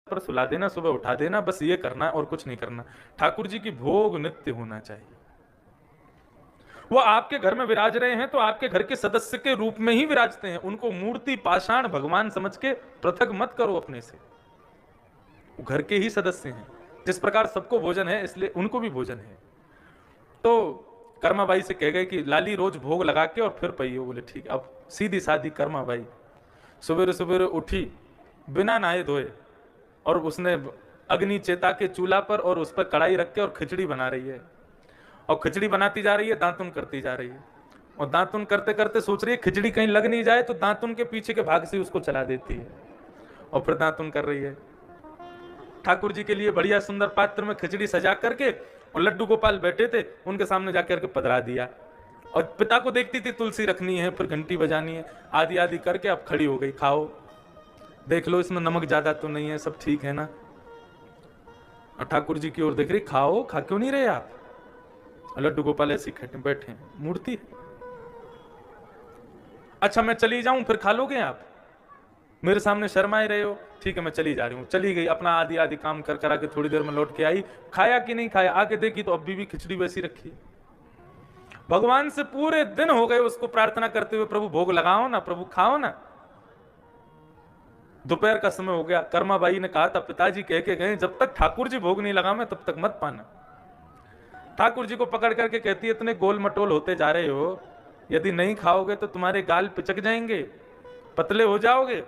पर सुला देना, सुबह उठा देना, बस ये करना और कुछ नहीं करना। ठाकुर जी की भोग नित्य होना चाहिए। वो आपके घर में विराज रहे हैं तो आपके घर के सदस्य के रूप में ही विराजते हैं। उनको मूर्ति पाषाण भगवान समझ के पृथक मत करो अपने से। वो घर के ही सदस्य हैं। जिस प्रकार सबको भोजन है इसलिए उनको भी भोजन है। तो कर्माबाई से कह गए कि लाली रोज भोग लगा के और फिर पइयो। बोले ठीक। अब सीधी साधी कर्माबाई सुबह सुबह उठी बिना नहाए धोए और उसने अग्नि चेता के चूल्हा पर और उस पर कढ़ाई रख के और खिचड़ी बना रही है। और खिचड़ी बनाती जा रही है, दांतुन करती जा रही है। और दांतुन करते करते सोच रही है खिचड़ी कहीं लग नहीं जाए, तो दांतुन के पीछे के भाग से उसको चला देती है और फिर दांतुन कर रही है। ठाकुर जी के लिए बढ़िया सुंदर पात्र में खिचड़ी सजा करके और लड्डू गोपाल बैठे थे, उनके सामने जाकर के पधरा दिया। और पिता को देखती थी तुलसी रखनी है, फिर घंटी बजानी है, आदि आदि करके अब खड़ी हो गई। खाओ, देख लो इसमें नमक ज्यादा तो नहीं है, सब ठीक है ना। और ठाकुर जी की ओर देख रही, खाओ, खा क्यों नहीं रहे आप? लड्डू गोपाल ऐसे बैठे हैं, मूर्ति। अच्छा मैं चली जाऊं फिर खा लोगे आप? मेरे सामने शर्माए रहे हो? ठीक है मैं चली जा रही हूँ। चली गई, अपना आदि आदि काम कर करा के थोड़ी देर में लौट के आई। खाया कि नहीं खाया, आके देखी तो अभी भी खिचड़ी वैसी रखी। भगवान से पूरे दिन हो गए उसको प्रार्थना करते हुए, प्रभु भोग लगाओ ना, प्रभु खाओ ना। दोपहर का समय हो गया। कर्माबाई ने कहा था, पिताजी कह के गए जब तक ठाकुर जी भोग नहीं लगावे तब तक मत पाना। ठाकुर जी को पकड़ करके कहती है, इतने गोल मटोल होते जा रहे हो, यदि नहीं खाओगे तो तुम्हारे गाल पिचक जाएंगे, पतले हो जाओगे,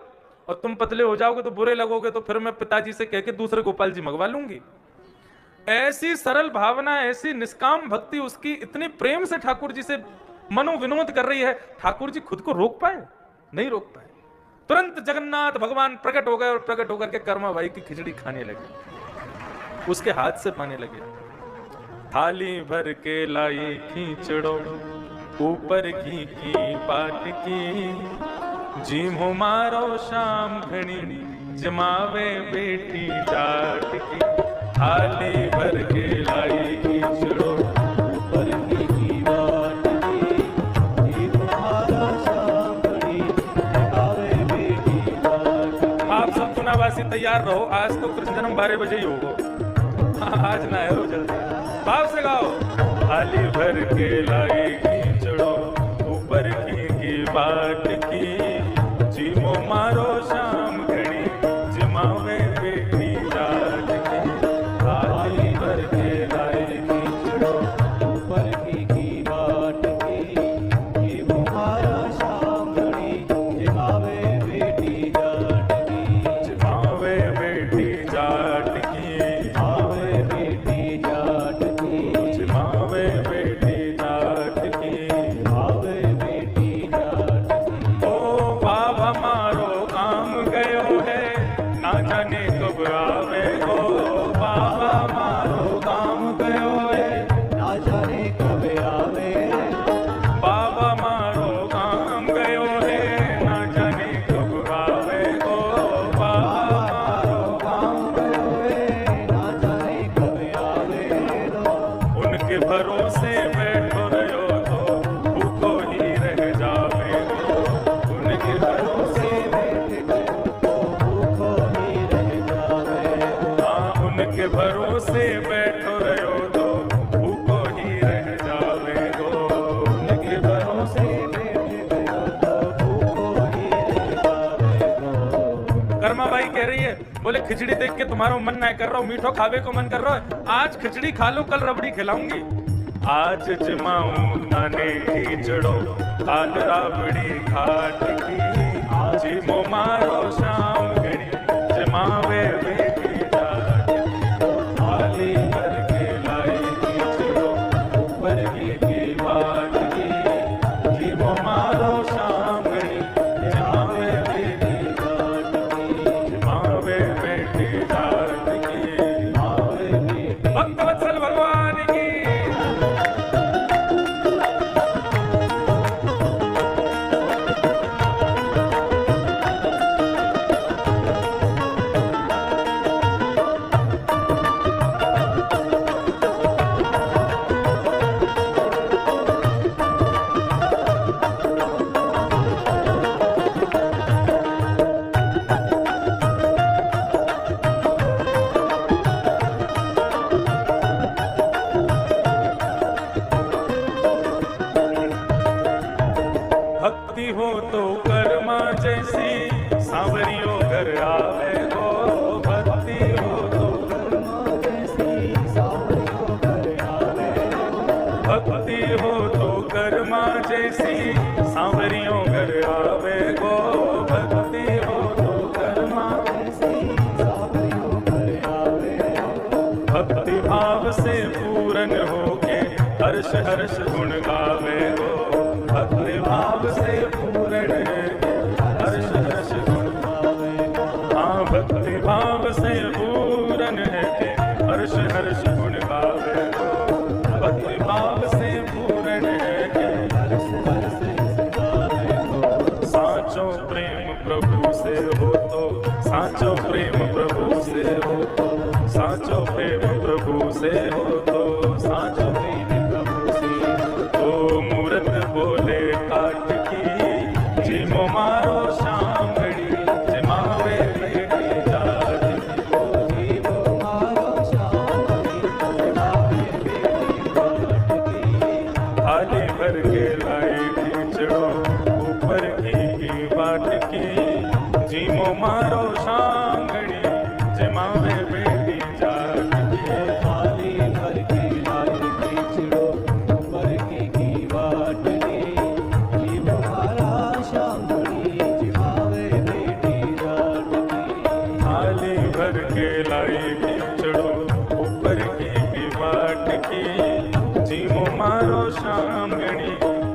और तुम पतले हो जाओगे तो बुरे लगोगे, तो फिर मैं पिताजी से कह के दूसरे गोपाल जी मंगवा लूंगी। ऐसी सरल भावना, ऐसी निष्काम भक्ति उसकी, इतनी प्रेम से ठाकुर जी से मनोविनोद कर रही है। ठाकुर जी खुद को रोक पाए? नहीं रोक पाए। तुरंत जगन्नाथ भगवान प्रकट हो गए और प्रकट होकर के कर्माबाई की खिचड़ी खाने लगे, उसके हाथ से पाने लगे। थाली भर के लाई खींचड़ो, ऊपर घी की पाट की, जीमो मारो शाम घड़ी, जमावे बेटी जाट की। थाली भर के लाई खींचड़ो, ऊपर घी की पाट की, जीमो मारो शाम घड़ी, जमावे बेटी जाट की। आप सब चुनावासी तैयार रहो, आज तो कृष्ण जन्म 12 बजे ही होगा। आज ना है जल्दी, भाव से गाओ। थाली भर के लाई खींचड़ो, ऊपर घी की बाट की, जीमो मारो शाम घड़ी, जमावे बेटी जाट की। थाली भर के लाई खींचड़ो, ऊपर घी की बाट की, जीमो मारो शाम घड़ी, जमावे बेटी जाट की। जमावे बेटी जाट की, जमावे बेटी जाट की, जमावे बेटी जाट की, जमावे बेटी जाट की। ओ बाबा मारो काम गयो है, ना जाने कब आवे गो। बाबा मारो काम गयो है, ना जाने कब आवे। बाबा मारो काम गयो है, ना जाने कब आवे गो। बाबा मारो काम गयो है, ना जाने कब आवे गो। उनके भरोसे बैठो रहो तो भूखो ही रह जावे गो। उनके भरोसे बैठो तो भूखो ही रह जावे गो। हाँ, उनके भरोसे बैठो रहो तो भूखो ही रह जावे गो। उनके भरोसे बैठो तो भूखो ही रह जावे गो। कर्माबाई कह रही है, बोले खिचड़ी देख के तुम्हारा मन ना कर रहा हूँ, मीठो खावे को मन कर रहा है, आज खिचड़ी खा लो, कल रबड़ी खिलाऊंगी। आज जमाऊं नाने खिचड़ो, काल रबड़ी खाट की, आज जीमो मारो शाम घड़ी, जमावे बेटी जाट की। थाली भर के लाई खिचड़ो, ऊपर घी की बाट की, जीमो मारो शाम घड़ी, जमावे बेटी जाट की। जमावे बेटी जाट की, जमावे बेटी। भक्तवत्सल भगवान की। घर आवे गो, भक्ति हो तो भक्ति हो तो कर्मा जैसी सांवरियों घर आवे गो, भक्ति हो तो कर्मा भक्ति भाव से पूर्ण होके हर्ष हर्ष गुण गावे गो, भक्ति भाव से पूर्ण हर्ष हर्ष गुण गावे। हाँ भक्ति भाव से पूर्ण है हर्ष हर्ष गुण गावे गो, भक्ति भाव से पूर्ण है हर्ष हर्ष गावे गो। साचो प्रेम प्रभु से हो तो, साचो प्रेम प्रभु से हो तो, साचो प्रेम प्रभु से हो तो, साचो प्रेम प्रभु से हो तो। मूरत बोले काट की जीमो मारो शामड़ी, जिमावे बेटी जात जीमो मारो शामड़ी, जिमावे बेटी जात की। थाली भर के लाई खींचड़ो ऊपर की बाट की, जीमो मारो शामड़ी, जिमावे बेटी जात की। थाली भर के लाई खींचड़ो ऊपर की बाट की, जीमो मारो शामड़ी, जिमावे बेटी जात की। थाली भर के लाई खींचड़ो ऊपर की बाट की, जीमो मारो शामड़ी,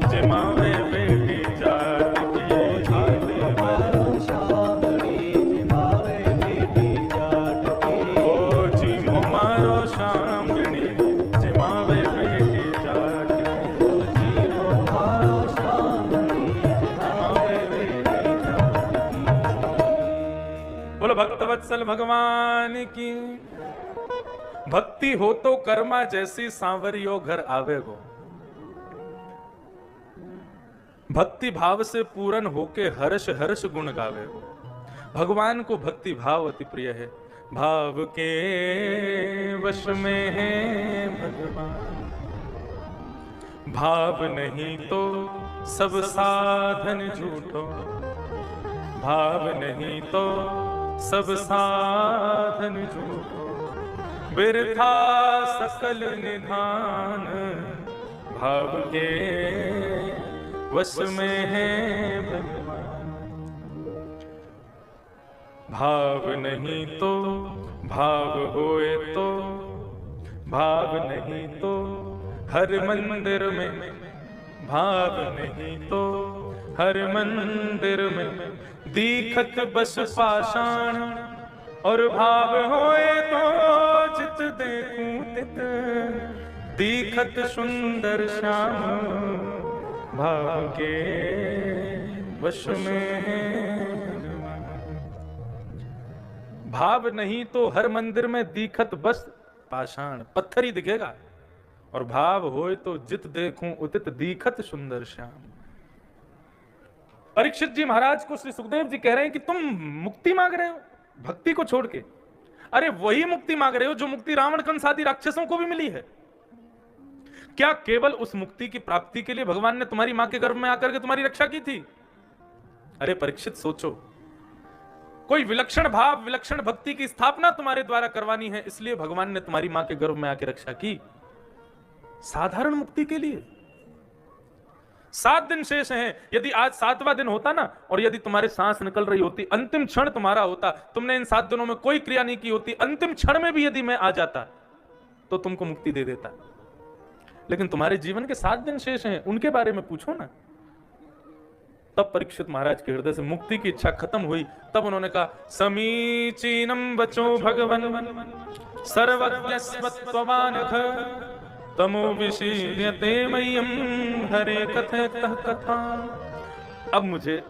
जिमावे बेटी जात की। थाली मारो शामड़ी, जिमावे बेटी जात की। ओ जीमो मारो शामड़ी, जिमावे बेटी जात की। ओ जीमो मारो शामड़ी, जिमावे बेटी जात की। बोलो भक्तवत्सल भगवान की। भक्ति हो तो कर्मा जैसी सांवरियो घर आवे गो, भक्ति भाव से पूर्ण होके हर्ष हर्ष गुण गावे गो। भगवान को भक्ति भाव अति प्रिय है। भाव के वश में है भगवान, भाव नहीं तो सब साधन झूठो, भाव नहीं तो सब साधन झूठो। बिरथा सकल निधान, भाव के वश में है भगवान। भाव नहीं तो भाव होए तो, भाव नहीं तो हर मंदिर में, भाव नहीं तो हर मंदिर में दीखत बस पाषाण। और भाव होए तो जित देखूं तित दीखत सुंदर श्याम, भाव के वश में। भाव नहीं तो हर मंदिर में दीखत बस पाषाण, पत्थर ही दिखेगा। और भाव होए तो जित देखूं उतित दीखत सुंदर श्याम। परीक्षित जी महाराज को श्री सुखदेव जी कह रहे हैं कि तुम मुक्ति मांग रहे हो भक्ति को छोड़ के। अरे वही मुक्ति मांग रहे हो जो मुक्ति रावण कंस आदि राक्षसों को भी मिली है। क्या केवल उस मुक्ति की प्राप्ति के लिए भगवान ने तुम्हारी मां के गर्भ में आकर के तुम्हारी रक्षा की थी? अरे परीक्षित सोचो, कोई विलक्षण भाव विलक्षण भक्ति की स्थापना तुम्हारे द्वारा करवानी है, इसलिए भगवान ने तुम्हारी मां के गर्भ में आकर रक्षा की। साधारण मुक्ति के लिए 7 दिन शेष हैं। यदि आज 7वां दिन होता ना, और यदि तुम्हारे सांस निकल रही होती, अंतिम क्षण तुम्हारा होता, तुमने इन 7 दिनों में कोई क्रिया नहीं की होती, अंतिम क्षण में भी यदि मैं आ जाता तो तुमको मुक्ति दे देता। लेकिन तुम्हारे जीवन के 7 दिन शेष हैं, उनके बारे में पूछो ना। तब परीक्षित महाराज के हृदय से मुक्ति की इच्छा खत्म हुई। तब उन्होंने कहा, समीचीनम वचो भगवन सर्वज्ञस्वत्ववानघ तमो विशीर्यते मह्यम हरे कथयतः कथा। अब मुझे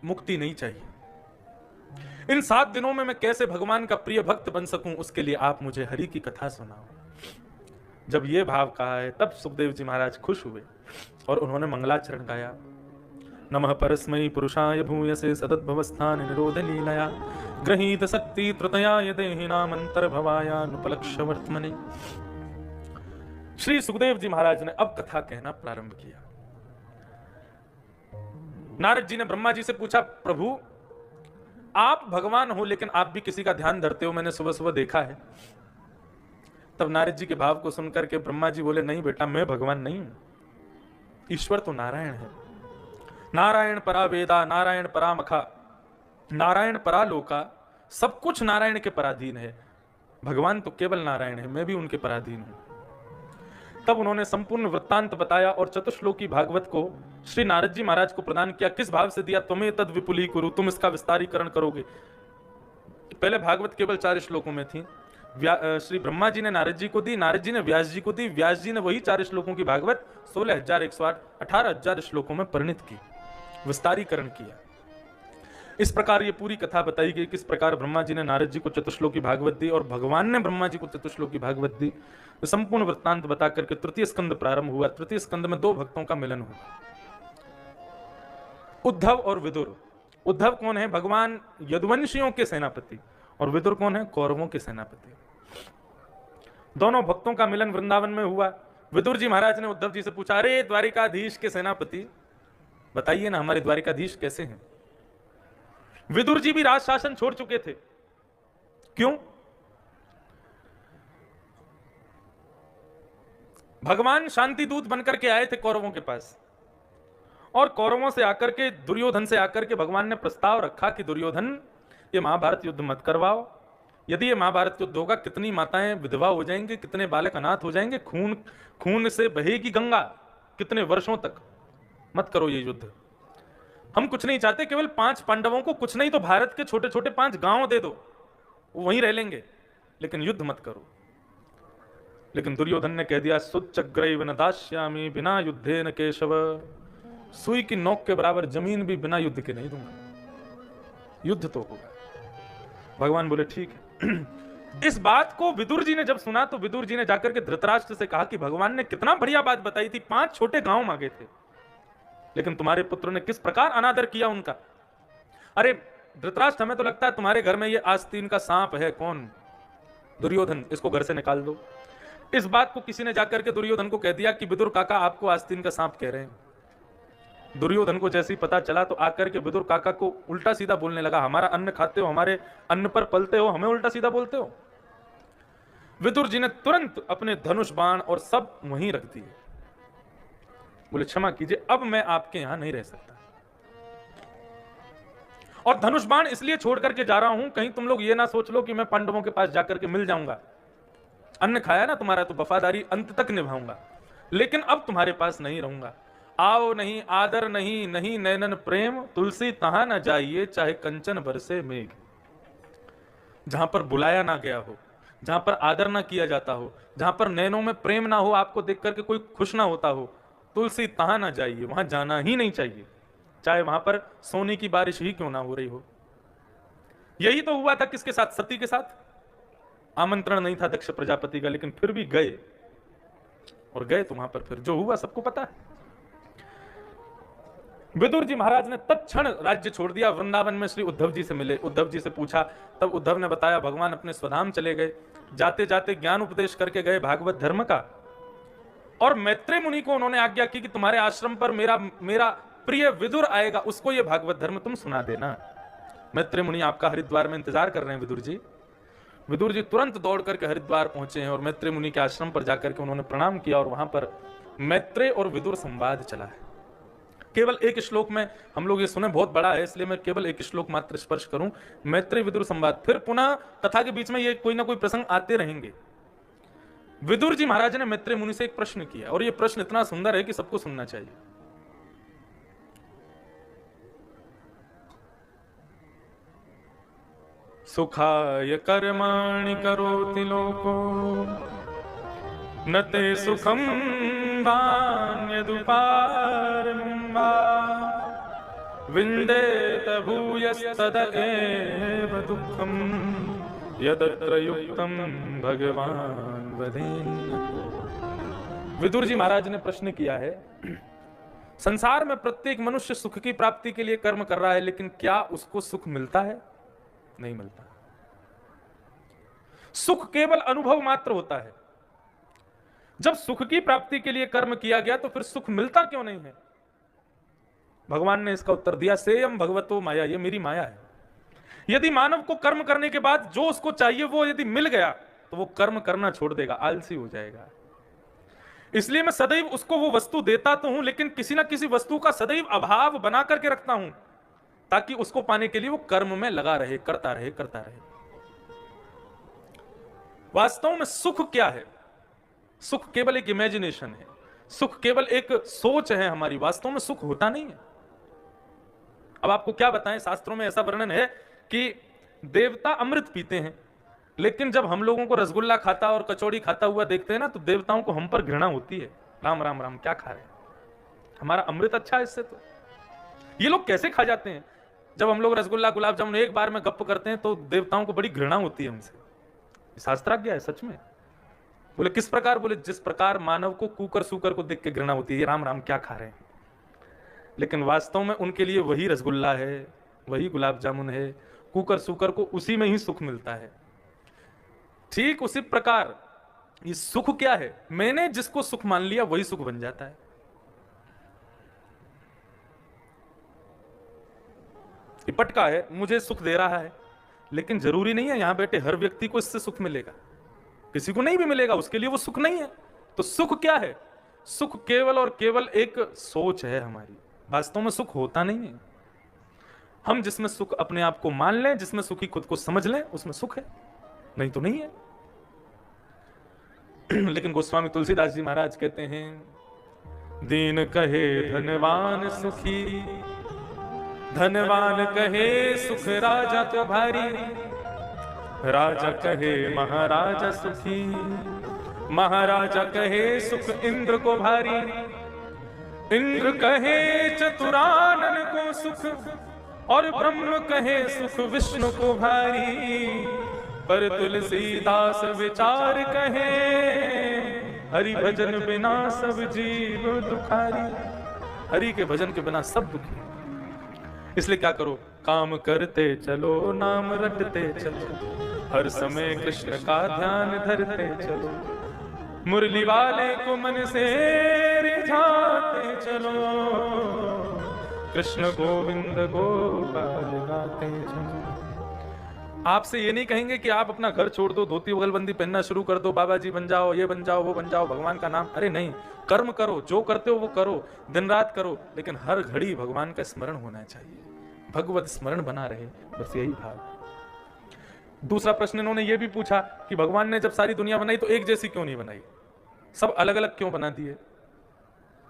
मुक्ति नहीं चाहिए। इन 7 दिनों में मैं कैसे भगवान का प्रिय भक्त बन सकूं, उसके लिए आप मुझे हरि की कथा सुनाओ। जब ये भाव कहा है तब सुखदेव जी महाराज खुश हुए और उन्होंने मंगलाचरण गाया। नमः परस्मै पुरुषाय भूयसे सतद्भवस्थान निरोध लीलया गृहीत शक्ति त्रुतया देहिनामंतर भवायानुपलक्ष्य वर्त्मने। श्री सुखदेव जी महाराज ने अब कथा कहना प्रारंभ किया। नारद जी ने ब्रह्मा जी से पूछा, प्रभु आप भगवान हो लेकिन आप भी किसी का ध्यान धरते हो, मैंने सुबह सुबह देखा है। तब नारद जी के भाव को सुनकर के ब्रह्मा जी बोले, नहीं बेटा, मैं भगवान नहीं हूं, ईश्वर तो नारायण है। नारायण परा वेदा, नारायण परा मखा, नारायण परा लोका, सब कुछ नारायण के पराधीन है। भगवान तो केवल नारायण है, मैं भी उनके पराधीन हूं। तब उन्होंने संपूर्ण वृत्तांत बताया और चतुश्लोकी भागवत को श्री नारद जी महाराज को प्रदान किया। किस भाव से दिया? तुम्हें तद विपुली कुरु, तुम इसका विस्तारीकरण करोगे। पहले भागवत केवल 4 श्लोकों में थी। श्री ब्रह्मा जी ने नारद जी को दी, नारद जी ने व्यास जी को दी, व्यास जी ने वही 4 श्लोकों की भागवत 16,108 18,000 श्लोकों में परिणित की, विस्तारीकरण किया। इस प्रकार ये पूरी कथा बताई गई, किस प्रकार ब्रह्मा जी ने नारद जी को चतुश्लोकी भागवत दी और भगवान ने ब्रह्मा जी को चतुश्लोकी भागवत दी। तो संपूर्ण वृत्तांत बता करके तृतीय स्कंद प्रारंभ हुआ। तृतीय स्कंद में 2 भक्तों का मिलन हुआ, उद्धव और विदुर। उद्धव कौन है? भगवान यदुवंशियों के सेनापति। और विदुर कौन है? कौरवों के सेनापति। दोनों भक्तों का मिलन वृंदावन में हुआ। विदुर जी महाराज ने उद्धव जी से पूछा, अरे द्वारिकाधीश के सेनापति, बताइए ना हमारे द्वारिकाधीश कैसे हैं? विदुर जी भी राज शासन छोड़ चुके थे। क्यों? भगवान शांति दूत बनकर के आए थे कौरवों के पास, और कौरवों से आकर के, दुर्योधन से आकर के भगवान ने प्रस्ताव रखा कि दुर्योधन, ये महाभारत युद्ध मत करवाओ। यदि ये महाभारत युद्ध होगा, कितनी माताएं विधवा हो जाएंगे, कितने बालक अनाथ हो जाएंगे, खून खून से बहेगी गंगा कितने वर्षों तक। मत करो ये युद्ध। हम कुछ नहीं चाहते, केवल 5 पांडवों को, कुछ नहीं तो भारत के छोटे छोटे 5 गांव दे दो, वो वहीं रह लेंगे, लेकिन युद्ध मत करो। लेकिन दुर्योधन ने कह दिया, सुच्चग्रैव न दास्यामि बिना युद्धे न केशव, सुई की नोक के बराबर जमीन भी बिना युद्ध के नहीं दूंगा, युद्ध तो होगा। भगवान बोले ठीक है। इस बात को विदुर जी ने जब सुना तो विदुर जी ने जाकर के धृतराष्ट्र से कहा कि भगवान ने कितना बढ़िया बात बताई थी, 5 छोटे गांव मांगे थे, लेकिन तुम्हारे पुत्र ने किस प्रकार अनादर किया उनका। अरे धृतराष्ट्र, हमें तो लगता है तुम्हारे घर में ये आस्तीन का सांप है। कौन? दुर्योधन, इसको घर से निकाल दो। इस बात को किसी ने जाकर के दुर्योधन को कह दिया कि विदुर काका आपको आस्तीन का सांप कह रहे हैं। दुर्योधन को जैसे ही पता चला तो आकर के विदुर काका को उल्टा सीधा बोलने लगा, हमारा अन्न खाते हो, हमारे अन्न पर पलते हो, हमें उल्टा सीधा बोलते हो। विदुर जी ने तुरंत अपने धनुष बाण और सब वहीं रख दिए। बोले क्षमा कीजिए, अब मैं आपके यहां नहीं रह सकता, और धनुष बाण इसलिए छोड़ करके जा रहा हूं, कहीं तुम लोग ये ना सोच लो कि मैं पांडवों के पास जाकर के मिल जाऊंगा। अन्न खाया ना तुम्हारा, तो वफादारी अंत तक निभाऊंगा, लेकिन अब तुम्हारे पास नहीं रहूंगा। आओ नहीं, आदर नहीं, नहीं नैनन प्रेम, तुलसी तहां न जाइए, चाहे कंचन बरसे मेघ। जहां पर बुलाया ना गया हो, जहां पर आदर ना किया जाता हो, जहां पर नैनों में प्रेम ना हो, आपको देख करके कोई खुश ना होता हो, तुलसी तहां ना जाइए, वहां जाना ही नहीं चाहिए, चाहे वहां पर सोने की बारिश ही क्यों ना हो रही हो। यही तो हुआ था किसके साथ? सती के साथ। आमंत्रण नहीं था दक्ष प्रजापति का, लेकिन फिर भी गए, और गए तो वहां पर फिर जो हुआ सबको पता है। विदुर जी महाराज ने तत्क्षण राज्य छोड़ दिया, वृंदावन में श्री उद्धव जी से मिले, उद्धव जी से पूछा, तब उद्धव ने बताया भगवान अपने स्वधाम चले गए, जाते जाते ज्ञान उपदेश करके गए भागवत धर्म का, और मैत्रेय मुनि को उन्होंने आज्ञा की कि तुम्हारे आश्रम पर मेरा प्रिय विदुर आएगा, उसको ये भागवत धर्म तुम सुना देना। मैत्रेय मुनि आपका हरिद्वार में इंतजार कर रहे हैं विदुर जी। विदुर जी तुरंत दौड़ करके हरिद्वार पहुंचे हैं और मैत्रेय मुनि के आश्रम पर जाकर के उन्होंने प्रणाम किया, और वहां पर मैत्रेय और विदुर संवाद चला है। केवल एक श्लोक में हम लोग ये सुने, बहुत बड़ा है इसलिए मैं केवल एक श्लोक मात्र स्पर्श करूं। मैत्रेय विदुर संवाद, फिर पुनः कथा के बीच में ये कोई ना कोई प्रसंग आते रहेंगे। विदुर जी महाराज ने मैत्रेय मुनि से एक प्रश्न किया, और ये प्रश्न इतना सुंदर है कि सबको सुनना चाहिए। सुखाय कर्माणि करोति लोको न ते सुखम धान्यदुपारं वा विन्देत भूयस्तद एव दुःखं यदत्र युक्तं भगवान वदेन्। विदुर जी महाराज ने प्रश्न किया है, संसार में प्रत्येक मनुष्य सुख की प्राप्ति के लिए कर्म कर रहा है, लेकिन क्या उसको सुख मिलता है? नहीं मिलता। सुख केवल अनुभव मात्र होता है। जब सुख की प्राप्ति के लिए कर्म किया गया तो फिर सुख मिलता क्यों नहीं है? भगवान ने इसका उत्तर दिया, सेयम भगवतो माया, ये मेरी माया है। यदि मानव को कर्म करने के बाद जो उसको चाहिए वो यदि मिल गया तो वो कर्म करना छोड़ देगा, आलसी हो जाएगा। इसलिए मैं सदैव उसको वो वस्तु देता तो हूं, लेकिन किसी ना किसी वस्तु का सदैव अभाव बना करके रखता हूं, ताकि उसको पाने के लिए वो कर्म में लगा रहे, करता रहे, करता रहे। वास्तव में सुख क्या है? सुख केवल एक इमेजिनेशन है, सुख केवल एक सोच है हमारी, वास्तव में सुख होता नहीं है। अब आपको क्या बताएं, शास्त्रों में ऐसा वर्णन है कि देवता अमृत पीते हैं, लेकिन जब हम लोगों को रसगुल्ला खाता और कचौड़ी खाता हुआ देखते हैं ना, तो देवताओं को हम पर घृणा होती है। राम राम राम, क्या खा रहे हैं, हमारा अमृत अच्छा है इससे। तो ये लोग कैसे खा जाते हैं? जब हम लोग रसगुल्ला गुलाब जामुन एक बार में गप्प करते हैं तो देवताओं को बड़ी घृणा होती है हमसे। शास्त्राज्ञा है सच में। बोले किस प्रकार? बोले जिस प्रकार मानव को कुकर सूकर को देख के घृणा होती है, राम राम क्या खा रहे हैं। लेकिन वास्तव में उनके लिए वही रसगुल्ला है, वही गुलाब जामुन है, कुकर सूकर को उसी में ही सुख मिलता है। ठीक उसी प्रकार ये सुख क्या है? मैंने जिसको सुख मान लिया वही सुख बन जाता है। ये पटका है, मुझे सुख दे रहा है, लेकिन जरूरी नहीं है यहां बैठे हर व्यक्ति को इससे सुख मिलेगा, किसी को नहीं भी मिलेगा, उसके लिए वो सुख नहीं है। तो सुख क्या है? सुख केवल और केवल एक सोच है हमारी, वास्तव में सुख होता नहीं है। हम जिसमें सुख अपने आप को मान लें, जिसमें सुखी खुद को समझ लें, उसमें सुख है, नहीं तो नहीं है। लेकिन गोस्वामी तुलसीदास जी महाराज कहते हैं, दीन कहे धनवान सुखी, धनवान कहे सुख राजा तो भारी, राजा कहे महाराजा सुखी, महाराजा कहे सुख इंद्र को भारी, इंद्र कहे चतुरानन को सुख, और ब्रह्म कहे सुख विष्णु को भारी। पर तुलसीदास विचार कहे, हरि भजन बिना सब जीव दुखारी। हरि के भजन के बिना सब दुखी। इसलिए क्या करो? काम करते चलो, नाम रटते चलो, हर समय कृष्ण का ध्यान धरते चलो, मुरली वाले को मन से रिझाते चलो, कृष्ण गोविंद गोपाल गाते चलो। आपसे ये नहीं कहेंगे कि आप अपना घर छोड़ दो, धोती बगलबंदी पहनना शुरू कर दो, बाबा जी बन जाओ, ये बन जाओ, वो बन जाओ, भगवान का नाम। अरे नहीं, कर्म करो, जो करते हो वो करो, दिन रात करो, लेकिन हर घड़ी भगवान का स्मरण होना चाहिए, भगवत स्मरण बना रहे, बस यही भाव। दूसरा प्रश्न इन्होंने ये भी पूछा कि भगवान ने जब सारी दुनिया बनाई तो एक जैसी क्यों नहीं बनाई, सब अलग अलग क्यों बना दिए?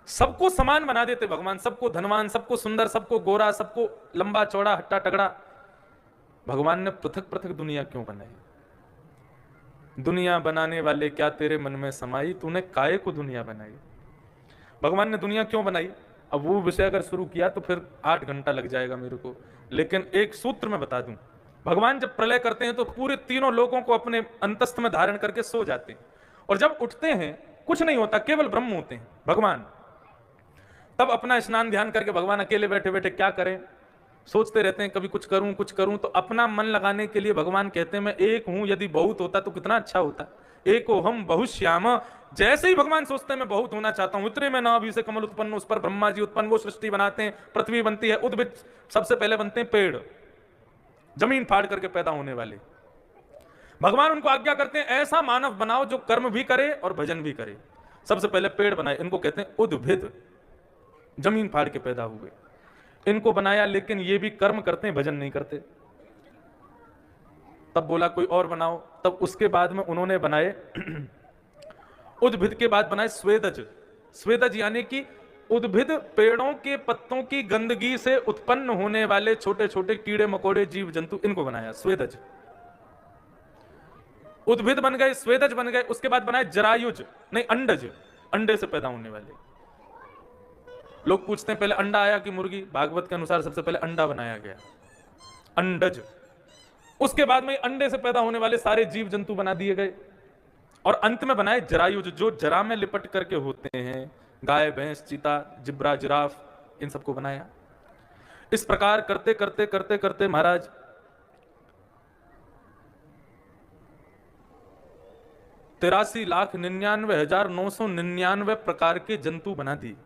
सबको समान बना देते भगवान, सबको धनवान, सबको सुंदर, सबको गोरा, सबको लंबा चौड़ा हट्टा तगड़ा। भगवान ने पृथक पृथक दुनिया क्यों बनाई? दुनिया बनाने वाले क्या तेरे मन में समाई, तूने काहे को दुनिया बनाई? भगवान ने दुनिया क्यों बनाई? अब वो विषय अगर शुरू किया तो फिर 8 घंटा लग जाएगा मेरे को, लेकिन एक सूत्र में बता दूं। भगवान जब प्रलय करते हैं तो पूरे तीनों लोगों को अपने अंतस्थ में धारण करके सो जाते हैं, और जब उठते हैं कुछ नहीं होता, केवल ब्रह्म होते हैं भगवान। तब अपना स्नान ध्यान करके भगवान अकेले बैठे बैठे क्या करें, सोचते रहते हैं, कभी कुछ करूं। तो अपना मन लगाने के लिए भगवान कहते हैं मैं एक हूं, यदि बहुत होता तो कितना अच्छा होता। एको हम बहुश्याम, जैसे ही भगवान सोचते हैं मैं बहुत होना चाहता हूं, इतने में नाभि से कमल उत्पन्न, उस पर ब्रह्मा जी उत्पन्न, वो सृष्टि बनाते हैं, पृथ्वी बनती है, उद्भिद सबसे पहले बनते हैं पेड़, जमीन फाड़ करके पैदा होने वाले। भगवान उनको आज्ञा करते हैं ऐसा मानव बनाओ जो कर्म भी करे और भजन भी करे। सबसे पहले पेड़ बनाए, इनको कहते हैं उद्भिद, जमीन फाड़ के पैदा हुए, इनको बनाया, लेकिन ये भी कर्म करते हैं, भजन नहीं करते। तब बोला कोई और बनाओ, तब उसके बाद में उन्होंने बनाए उद्भिद के बाद बनाए स्वेदज। स्वेदज यानी कि उद्भिद पेड़ों के पत्तों की गंदगी से उत्पन्न होने वाले छोटे छोटे कीड़े मकोड़े जीव जंतु, इनको बनाया स्वेदज। उद्भिद बन गए, स्वेदज बन गए। उसके बाद बनाए जरायुज, नहीं अंडज, अंडे से पैदा होने वाले। लोग पूछते हैं पहले अंडा आया कि मुर्गी? भागवत के अनुसार सबसे पहले अंडा बनाया गया, अंडज। उसके बाद में अंडे से पैदा होने वाले सारे जीव जंतु बना दिए गए, और अंत में बनाए जरायुज, जो जरा में लिपट करके होते हैं, गाय भैंस चीता जिब्रा जिराफ, इन सबको बनाया। इस प्रकार करते करते करते करते महाराज 83,99,999 प्रकार के जंतु बना दिए,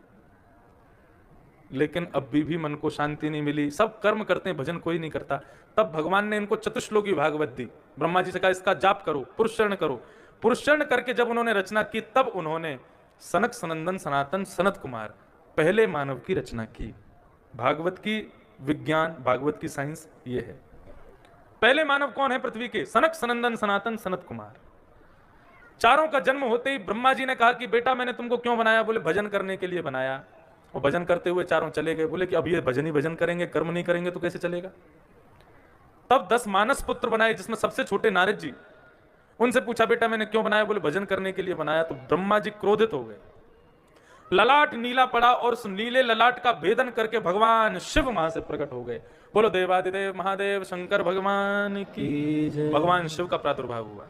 लेकिन अब भी मन को शांति नहीं मिली। सब कर्म करते हैं, भजन कोई नहीं करता। तब भगवान ने इनको चतुश्लोकी भागवत दी। ब्रह्मा जी से कहा इसका जाप करो, पुरुषचरण करो। पुरुषचरण करके जब उन्होंने रचना की, तब उन्होंने सनक सनंदन सनातन सनत कुमार पहले मानव की रचना की। भागवत की विज्ञान, भागवत की साइंस ये है। पहले मानव कौन है पृथ्वी के? सनक सनंदन सनातन सनत कुमार। चारों का जन्म होते ही ब्रह्मा जी ने कहा कि बेटा मैंने तुमको क्यों बनाया? बोले भजन करने के लिए बनाया। और भजन करते हुए चारों चले गए। बोले कि अब ये भजन ही भजन करेंगे, कर्म नहीं करेंगे तो कैसे चलेगा? तब 10 मानस पुत्र बनाए, जिसमें सबसे छोटे नारद जी। उनसे पूछा बेटा मैंने क्यों बनाया? बोले भजन करने के लिए बनाया। तो ब्रह्मा जी क्रोधित हो गए। ललाट नीला पड़ा और उस नीले ललाट का भेदन करके भगवान शिव वहां से प्रकट हो गए। बोलो देवादिदेव महादेव शंकर भगवान की जय। भगवान शिव का प्रादुर्भाव हुआ।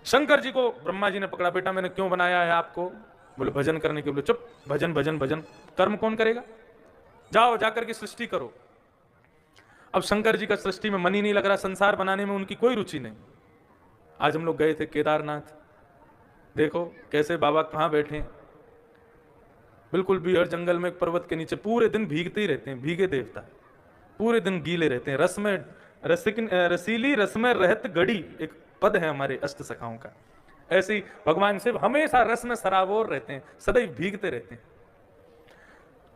शंकर जी को ब्रह्मा जी ने पकड़ा, बेटा मैंने क्यों बनाया है आपको? बोले भजन करने के। बोले चुप, भजन भजन भजन, कर्म कौन करेगा? जाओ जाकर के सृष्टि करो। अब शंकर जी का सृष्टि में मन ही नहीं लग रहा, संसार बनाने में उनकी कोई रुचि नहीं। आज हम लोग गए थे केदारनाथ, देखो कैसे बाबा कहां बैठे हैं, बिल्कुल बिहार जंगल में एक पर्वत के नीचे, पूरे दिन भीगते ही रहते हैं। भीगे देवता पूरे दिन गीले रहते हैं। रस में रसीली रस में रहत गड़ी, एक पद है हमारे अष्ट सखाओं का। ऐसे ही भगवान शिव हमेशा रस में सराबोर रहते हैं, सदैव भीगते रहते हैं।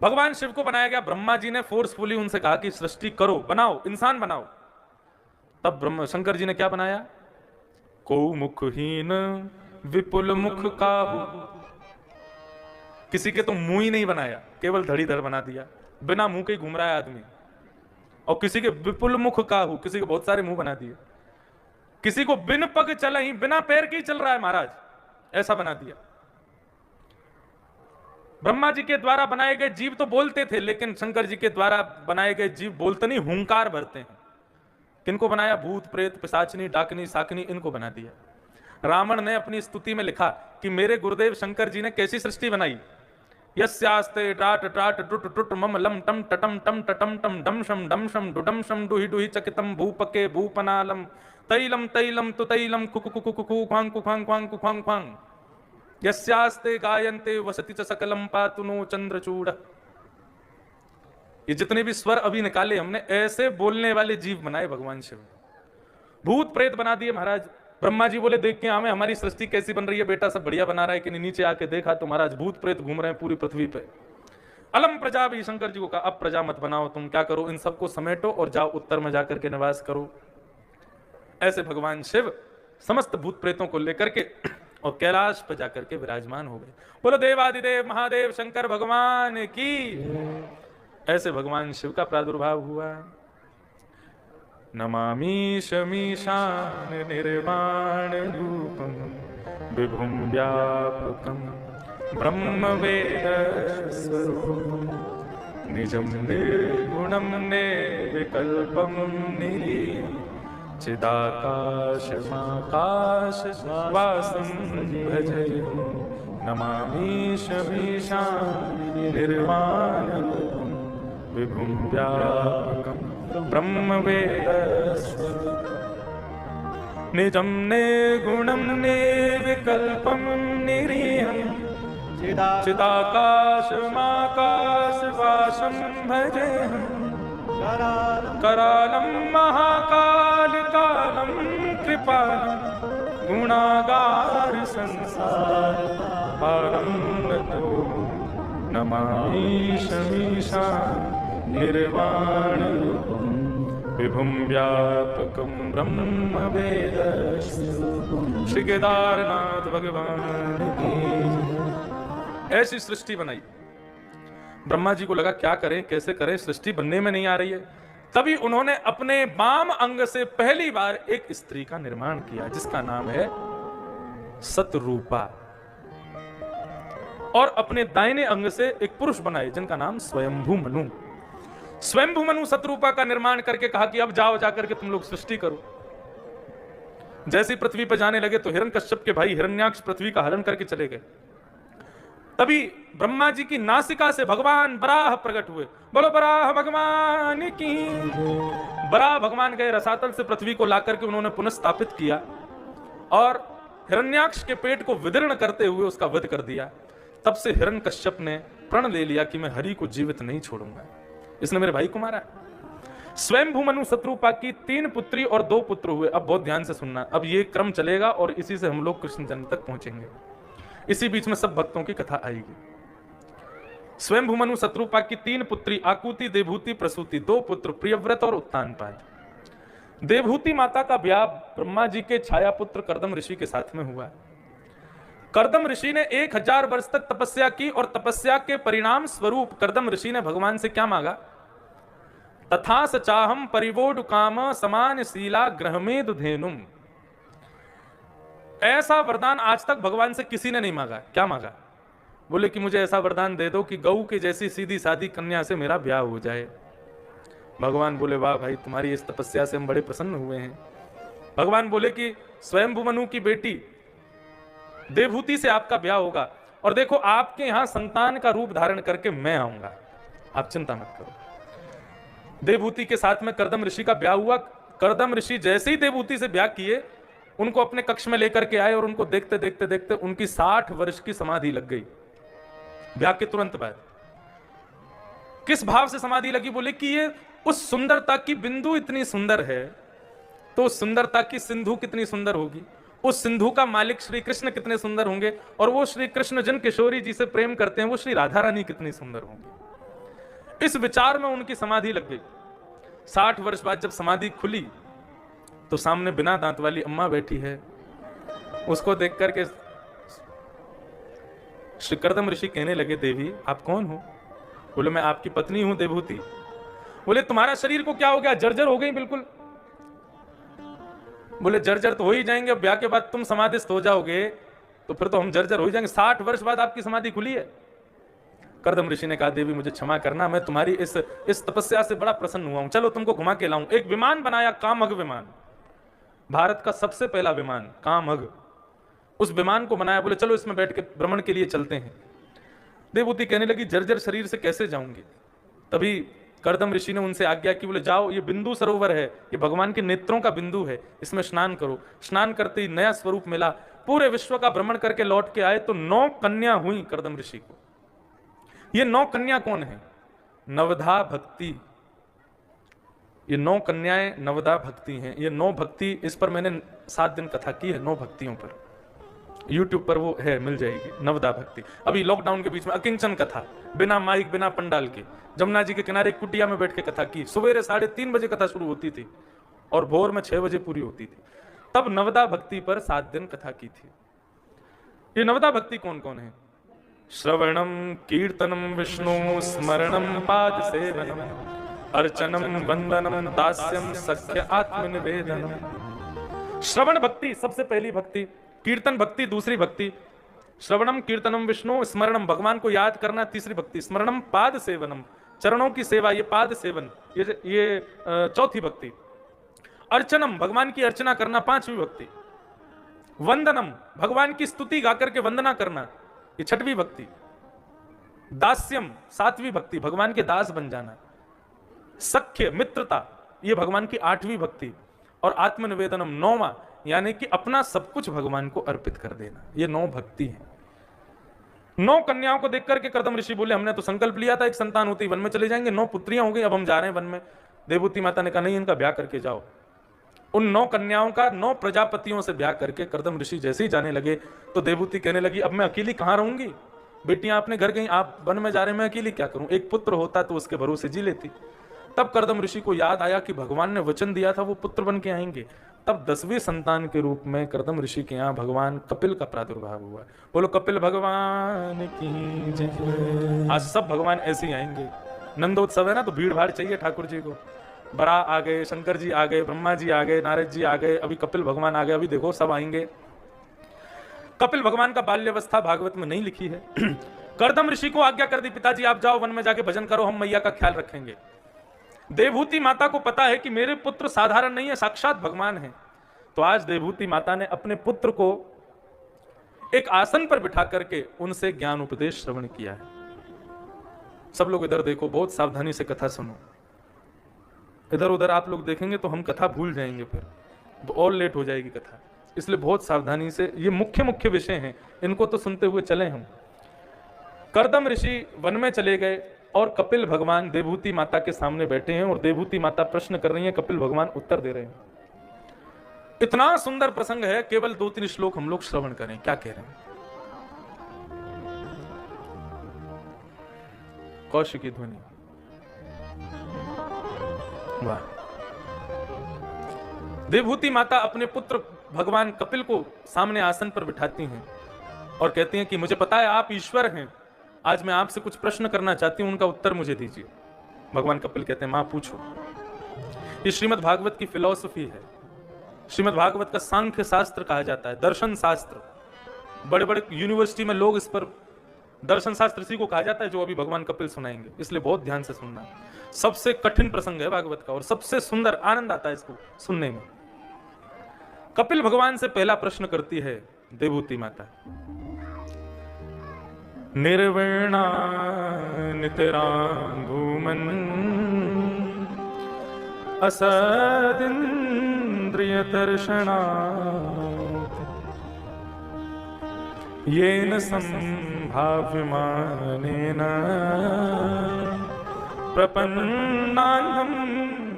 भगवान शिव को बनाया गया। ब्रह्मा जी ने फोर्सफुली उनसे कहा कि सृष्टि करो, बनाओ, इंसान बनाओ। तब ब्रह्म शंकर जी ने क्या बनाया? को मुखहीन विपुल मुख काहू। किसी के तो मुंह ही नहीं बनाया, केवल धड़ीधर बना दिया, बिना मुंह के ही घूम रहा है आदमी। और किसी के विपुल मुख काहू, किसी के बहुत सारे मुंह बना दिए। किसी को बिन पग चला ही, बिना पैर के ही चल रहा है महाराज, ऐसा बना दिया। ब्रह्मा जी के द्वारा बनाए गए जीव तो बोलते थे, लेकिन शंकर जी के द्वारा बनाए गए जीव बोलते नहीं, हुंकार भरते हैं। किनको बनाया? भूत प्रेत पिशाचनी डाकनी साकनी, इनको बना दिया। रावण ने अपनी स्तुति में लिखा कि मेरे गुरुदेव शंकर जी ने कैसी सृष्टि बनाई। यस्यास्ते टाट टाट टुट टुट मम लम टम टटम टम टटम टम डम शम डुडम शम डुहि डुहि चकितम भूपके भूपनालम तैलम तैलम तु तैलम कुकु कुकु कुकु ख्वांग कुख्वांग ख्वांग कुख्वांग ख्वांग यस्यास्ते गायन्ते वसति च सकलम पातु नो चंद्रचूड़। ये जितने भी स्वर अभी निकाले हमने, ऐसे बोलने वाले जीव बनाए भगवान शिव। भूत प्रेत बना दिए महाराज। ब्रह्मा जी बोले देख के हमें हमारी सृष्टि कैसी बन रही है बेटा, सब बढ़िया बना रहा है कि नहीं? नीचे आके देखा तो महाराज भूत प्रेत घूम रहे हैं पूरी पृथ्वी पे। अलम प्रजा भी शंकर जी को कहा अब प्रजा मत बनाओ, तुम क्या करो, इन सबको समेटो और जाओ उत्तर में जाकर के निवास करो। ऐसे भगवान शिव समस्त भूत प्रेतों को लेकर के और कैलाश पर जाकर के विराजमान हो गए। बोलो देवादिदेव महादेव शंकर भगवान की। ऐसे भगवान शिव का प्रादुर्भाव हुआ। नमामि शमीशान निर्वाण रूपम विभुम व्यापकम ब्रह्म वेद स्वरूपम निजम निर्गुणम निर्विकल्पम चिदाकाशमाकाश वासं भजे। नमामि शमीशान निर्वाण रूपम विभुम व्यापकम ब्रह्म वेद निजम निर्गुणम निर्विकल्पम निरीहं चिदाकाशमाकाशवासं भजेऽहं। करालं महाकाल कालं कृपालं गुणागार संसार पारं नतो। नमामि शमीशान निर्वाण रूपम विभुम व्यापकम ब्रह्म वेद। श्री केदारनाथ भगवान की। ऐसी सृष्टि बनाई। ब्रह्मा जी को लगा क्या करें कैसे करें, सृष्टि बनने में नहीं आ रही है। तभी उन्होंने अपने वाम अंग से पहली बार एक स्त्री का निर्माण किया जिसका नाम है सतरूपा, और अपने दाहिने अंग से एक पुरुष बनाए जिनका नाम स्वयंभू मनु। स्वयंभू मनु सतरूपा का निर्माण करके कहा कि अब जाओ जाकर के तुम लोग सृष्टि करो। जैसे पृथ्वी पर जाने लगे तो हिरण्यकश्यप के भाई हिरण्याक्ष पृथ्वी का हरण करके चले गए। तभी ब्रह्मा जी की नासिका से भगवान बराह प्रकट हुए। बोलो बराह भगवान की। बराह भगवान गए रसातल से पृथ्वी को लाकर के उन्होंने पुनः स्थापित किया और हिरण्याक्ष के पेट को विदीर्ण करते हुए उसका वध कर दिया। तब से हिरण्यकश्यप ने प्रण ले लिया कि मैं हरि को जीवित नहीं छोड़ूंगा, इसने मेरे भाई को मारा। स्वयंभू मनु शत्रुपा की 3 पुत्री और 2 पुत्र हुए। अब बहुत ध्यान से सुनना, अब ये क्रम चलेगा और इसी से हम लोग कृष्ण जन्म तक पहुंचेंगे। इसी बीच में सब भक्तों की कथा आएगी। स्वयंभू मनु शत्रुपा की 3 पुत्री आकुति, देवहूति, प्रसूति, 2 पुत्र प्रियव्रत और उत्तानपाद। देवहूति माता का ब्याह ब्रह्मा जी के छाया पुत्र कर्दम ऋषि के साथ में हुआ। कर्दम ऋषि ने 1000 वर्ष तक तपस्या की और तपस्या के परिणाम स्वरूप कर्दम ऋषि ने भगवान से क्या मांगा? तथा स चाहम परिवोड काम समान शीला ग्रहमेद धेनुम। ऐसा वरदान आज तक भगवान से किसी ने नहीं मांगा। क्या मांगा? बोले कि मुझे ऐसा वरदान दे दो कि गऊ की जैसी सीधी सादी कन्या से मेरा ब्याह हो जाए। भगवान बोले वाह भाई, तुम्हारी इस तपस्या से हम बड़े प्रसन्न हुए हैं। भगवान बोले कि स्वयंभू मनु की बेटी देवहूति से आपका ब्याह होगा और देखो आपके यहां संतान का रूप धारण करके मैं आऊंगा, आप चिंता मत करो। देवहूति के साथ में कर्दम ऋषि का ब्याह हुआ। कर्दम ऋषि जैसे ही देवहूति से ब्याह किए, उनको अपने कक्ष में लेकर के आए और उनको देखते देखते देखते उनकी 60 वर्ष की समाधि लग गई। ब्याह के तुरंत बाद किस भाव से समाधि लगी? बोले कि ये उस सुंदरता की बिंदु इतनी सुंदर है तो उस सुंदरता की सिंधु कितनी सुंदर होगी, उस सिंधु का मालिक श्री कृष्ण कितने सुंदर होंगे, और वो श्री कृष्ण जिन किशोरी जी से प्रेम करते हैं वो श्री राधा रानी कितनी सुंदर होंगी। इस विचार में उनकी समाधि लग गई। 60 वर्ष बाद जब समाधि खुली तो सामने बिना दांत वाली अम्मा बैठी है। उसको देख करके श्री कर्दम ऋषि कहने लगे, देवी आप कौन हो? बोले मैं आपकी पत्नी हूं देवहूति। बोले तुम्हारा शरीर को क्या हो गया? जर्जर हो गई बिल्कुल। बोले जर्जर तो हो ही जाएंगे, अब ब्याह के बाद तुम समाधिस्थ हो जाओगे तो फिर तो हम जर्जर हो ही जाएंगे। 60 वर्ष बाद आपकी समाधि खुली है। कर्दम ऋषि ने कहा देवी मुझे क्षमा करना, मैं तुम्हारी इस तपस्या से बड़ा प्रसन्न हुआ हूं, चलो तुमको घुमा के लाऊं। एक विमान बनाया, कामघ विमान, भारत का सबसे पहला विमान कामघ। उस विमान को बनाया, बोले चलो इसमें बैठ के भ्रमण के लिए चलते हैं। देवहूति कहने लगी जर्जर शरीर से कैसे जाऊंगी? तभी कर्दम ऋषि ने उनसे आज्ञा की, बोले जाओ ये बिंदु सरोवर है, ये भगवान के नेत्रों का बिंदु है, इसमें स्नान करो। स्नान करते ही नया स्वरूप मिला। पूरे विश्व का भ्रमण करके लौट के आए तो 9 कन्या हुई कर्दम ऋषि को। ये 9 कन्या कौन है? नवधा भक्ति। ये 9 कन्याएं नवधा भक्ति हैं। ये 9 भक्ति, इस पर मैंने 7 दिन कथा की है 9 भक्तियों पर। YouTube पर वो है, मिल जाएगी नवदा भक्ति। अभी लॉकडाउन के बीच में अकिंचन कथा, बिना माइक बिना पंडाल के, जमुना जी के किनारे कुटिया में बैठ के कथा की। सवेरे 3:30 बजे कथा शुरू होती थी और भोर में 6 बजे पूरी होती थी। तब नवदा भक्ति पर 7 दिन कथा की थी। ये नवदा भक्ति कौन कौन है? श्रवणम कीर्तनम विष्णु स्मरणम पाद सेवनम अर्चनम वंदनम दास्यम सख्य आत्मनिवेदनम। श्रवण भक्ति सबसे पहली भक्ति, कीर्तन भक्ति दूसरी भक्ति, श्रवणम कीर्तनम विष्णु स्मरणम भगवान को याद करना तीसरी भक्ति, स्मरणम पाद सेवनम चरणों की सेवा, ये पाद सेवन ये चौथी भक्ति, अर्चनम भगवान की अर्चना करना 5वीं भक्ति, वंदनम भगवान की स्तुति गाकर के वंदना करना ये 6वीं भक्ति, दास्यम 7वीं भक्ति भगवान के दास बन जाना, सख्य मित्रता ये भगवान की 8वीं भक्ति, और आत्मनिवेदनम 9वां यानी कि अपना सब कुछ भगवान को अर्पित कर देना। ये 9 भक्ति है। 9 कन्याओं को देख करके कर्दम ऋषि बोले हमने तो संकल्प लिया था एक संतान होती वन में चले जाएंगे, 9 पुत्रियां हो गई, अब हम जा रहे हैं वन में। देवहूति माता ने कहा नहीं, इनका ब्याह करके जाओ। उन 9 कन्याओं का 9 प्रजापतियों से ब्याह करके कर्दम ऋषि जैसे ही जाने लगे तो देवहूति कहने लगी अब मैं अकेली कहां रहूंगी? बेटियां अपने घर गई, आप वन में जा रहे हैं, मैं अकेली क्या करूं? एक पुत्र होता तो उसके भरोसे जी लेती। तब कर्दम ऋषि को याद आया कि भगवान ने वचन दिया था वो पुत्र बन के आएंगे। तब 10वें संतान के रूप में कर्दम ऋषि के यहाँ भगवान कपिल का प्रादुर्भाव हुआ। बोलो कपिल भगवान की जय। आज सब भगवान ऐसे ही आएंगे। नंदोत्सव है ना, तो भीड़ भाड़ चाहिए ठाकुर जी को। बरा आ गए, शंकर जी आ गए, ब्रह्मा जी आ गए, नारद जी आ गए, अभी कपिल भगवान आ गए, अभी देखो सब आएंगे। कपिल भगवान का बाल्यावस्था भागवत में नहीं लिखी है। कर्दम ऋषि को आज्ञा कर दी पिताजी आप जाओ वन में जाके भजन करो, हम मैया का ख्याल रखेंगे। देवहूति माता को पता है कि मेरे पुत्र साधारण नहीं है, साक्षात भगवान है। तो आज देवहूति माता ने अपने पुत्र को एक आसन पर बिठा करके उनसे ज्ञान उपदेश श्रवण किया है। सब लोग इधर देखो, बहुत सावधानी से कथा सुनो। इधर उधर आप लोग देखेंगे तो हम कथा भूल जाएंगे, फिर तो और लेट हो जाएगी कथा। इसलिए बहुत सावधानी से, ये मुख्य मुख्य विषय हैं, इनको तो सुनते हुए चले हम। कर्दम ऋषि वन में चले गए और कपिल भगवान देवहूति माता के सामने बैठे हैं और देवहूति माता प्रश्न कर रही हैं, कपिल भगवान उत्तर दे रहे हैं। इतना सुंदर प्रसंग है, केवल 2-3 श्लोक हम लोग श्रवण करें, क्या कह रहे हैं। कौशिकी ध्वनि, वाह। देवहूति माता अपने पुत्र भगवान कपिल को सामने आसन पर बिठाती हैं और कहती हैं कि मुझे पता है आप ईश्वर हैं, आज मैं आपसे कुछ प्रश्न करना चाहती हूं, उनका उत्तर मुझे दीजिए। भगवान कपिल कहते हैं मां पूछो। ये श्रीमद् भागवत की फिलॉसफी है। श्रीमद् भागवत का सांख्य शास्त्र कहा जाता है, दर्शन शास्त्र। बड़े बड़े यूनिवर्सिटी में लोग इस पर दर्शन शास्त्र इसी को कहा जाता है जो अभी भगवान कपिल सुनाएंगे, इसलिए बहुत ध्यान से सुनना। सबसे कठिन प्रसंग है भागवत का और सबसे सुंदर, आनंद आता है इसको सुनने में। कपिल भगवान से पहला प्रश्न करती है देवहूति माता, निर्वर्णा नितरांगुमन असदिन्द्रिय दर्शना येन संभाव्यमानेन प्रपन्नाहं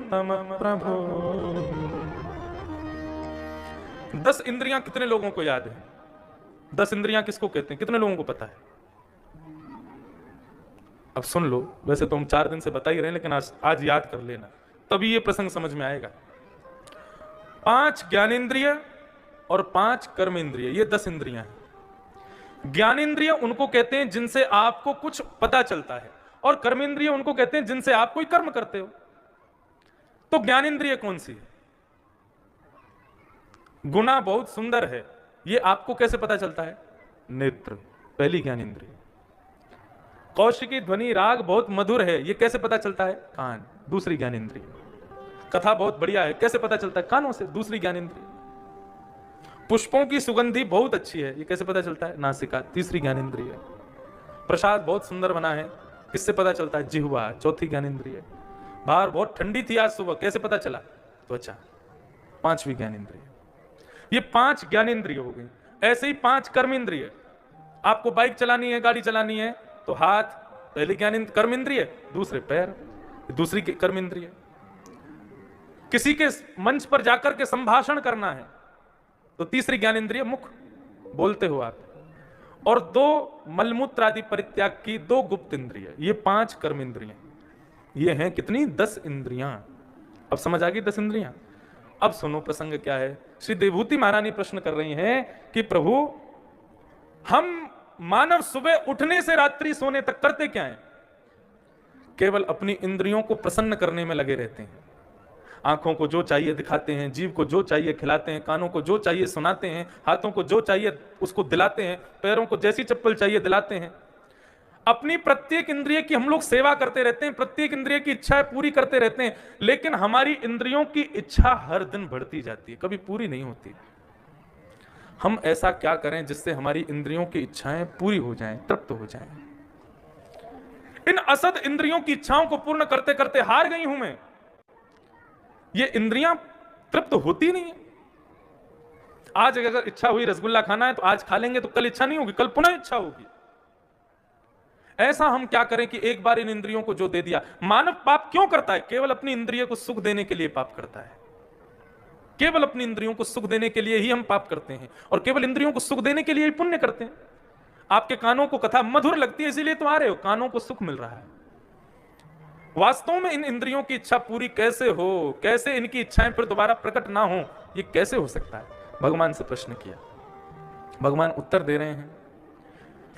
तम प्रभो। 10 इंद्रियां कितने लोगों को याद है? 10 इंद्रियां किसको कहते हैं, कितने लोगों को पता है? अब सुन लो, वैसे तो हम 4 दिन से बता ही रहे हैं, लेकिन आज याद कर लेना, तभी ये प्रसंग समझ में आएगा। 5 ज्ञानेंद्रिय और 5 कर्मेंद्रिय, ये 10 इंद्रियां हैं। ज्ञानेंद्रिय उनको कहते हैं जिनसे आपको कुछ पता चलता है, और कर्मेंद्रिय उनको कहते हैं जिनसे आप कोई कर्म करते हो। तो ज्ञानेंद्रिय कौन सी है? गुना बहुत सुंदर है, ये आपको कैसे पता चलता है? नेत्र, पहली ज्ञानेंद्रिय। कौशिकी ध्वनि राग बहुत मधुर है, ये कैसे पता चलता है? कान, दूसरी ज्ञानेंद्रिय। कथा बहुत बढ़िया है, कैसे पता चलता है? कानों से, दूसरी ज्ञानेंद्रिय। पुष्पों की सुगंधी बहुत अच्छी है, ये कैसे पता चलता है? नासिका, तीसरी ज्ञानेंद्रिय। प्रसाद बहुत सुंदर बना है, किससे पता चलता है? जिह्वा, चौथी ज्ञानेंद्रिय। बाहर बहुत ठंडी थी आज सुबह, कैसे पता चला? त्वचा, 5वीं ज्ञानेंद्रिय। ये 5 ज्ञानेंद्रिय हो गई। ऐसे ही 5 कर्मेंद्रिय। आपको बाइक चलानी है, गाड़ी चलानी है, तो हाथ पहली कर्मेंद्रिय, दूसरे पैर, दूसरी कर्मेंद्रिय। किसी के मंच पर जाकर के संभाषण करना है तो तीसरी ज्ञानेंद्रिय मुख, बोलते हो आप। और 2 मलमूत्र आदि परित्याग की 2 गुप्त इंद्रिय, ये 5 कर्मेंद्रिय। ये हैं कितनी? 10 इंद्रियां। अब समझ आ गई 10 इंद्रियां। अब सुनो प्रसंग क्या है। श्री देवहूति महारानी प्रश्न कर रही हैं कि प्रभु, हम मानव सुबह उठने से रात्रि सोने तक करते क्या है? केवल अपनी इंद्रियों को प्रसन्न करने में लगे रहते हैं। आंखों को जो चाहिए दिखाते हैं, जीभ को जो चाहिए खिलाते हैं, कानों को जो चाहिए सुनाते हैं, हाथों को जो चाहिए उसको दिलाते हैं, पैरों को जैसी चप्पल चाहिए दिलाते हैं। अपनी प्रत्येक इंद्रिय की हम लोग सेवा करते रहते हैं, प्रत्येक इंद्रिय की इच्छाएं पूरी करते रहते हैं, लेकिन हमारी इंद्रियों की इच्छा हर दिन बढ़ती जाती है, कभी पूरी नहीं होती। हम ऐसा क्या करें जिससे हमारी इंद्रियों की इच्छाएं पूरी हो जाएं, तृप्त हो जाएं। इन असद इंद्रियों की इच्छाओं को पूर्ण करते करते हार गई हूं मैं। ये इंद्रियां तृप्त होती नहीं है। आज अगर इच्छा हुई रसगुल्ला खाना है तो आज खा लेंगे, तो कल इच्छा नहीं होगी, कल पुनः इच्छा होगी। ऐसा हम क्या करें कि एक बार इन इंद्रियों को जो दे दिया। मानव पाप क्यों करता है? केवल अपनी इंद्रिय को सुख देने के लिए पाप करता है। केवल अपनी इंद्रियों को सुख देने के लिए ही हम पाप करते हैं, और केवल इंद्रियों को सुख देने के लिए ही पुण्य करते हैं। आपके कानों को कथा मधुर लगती है, इसीलिए तो आ रहे हो, कानों को सुख मिल रहा है। वास्तव में इन इंद्रियों की इच्छा पूरी कैसे हो, कैसे इनकी इच्छाएं फिर दोबारा प्रकट ना हो, ये कैसे हो सकता है? भगवान से प्रश्न किया, भगवान उत्तर दे रहे हैं।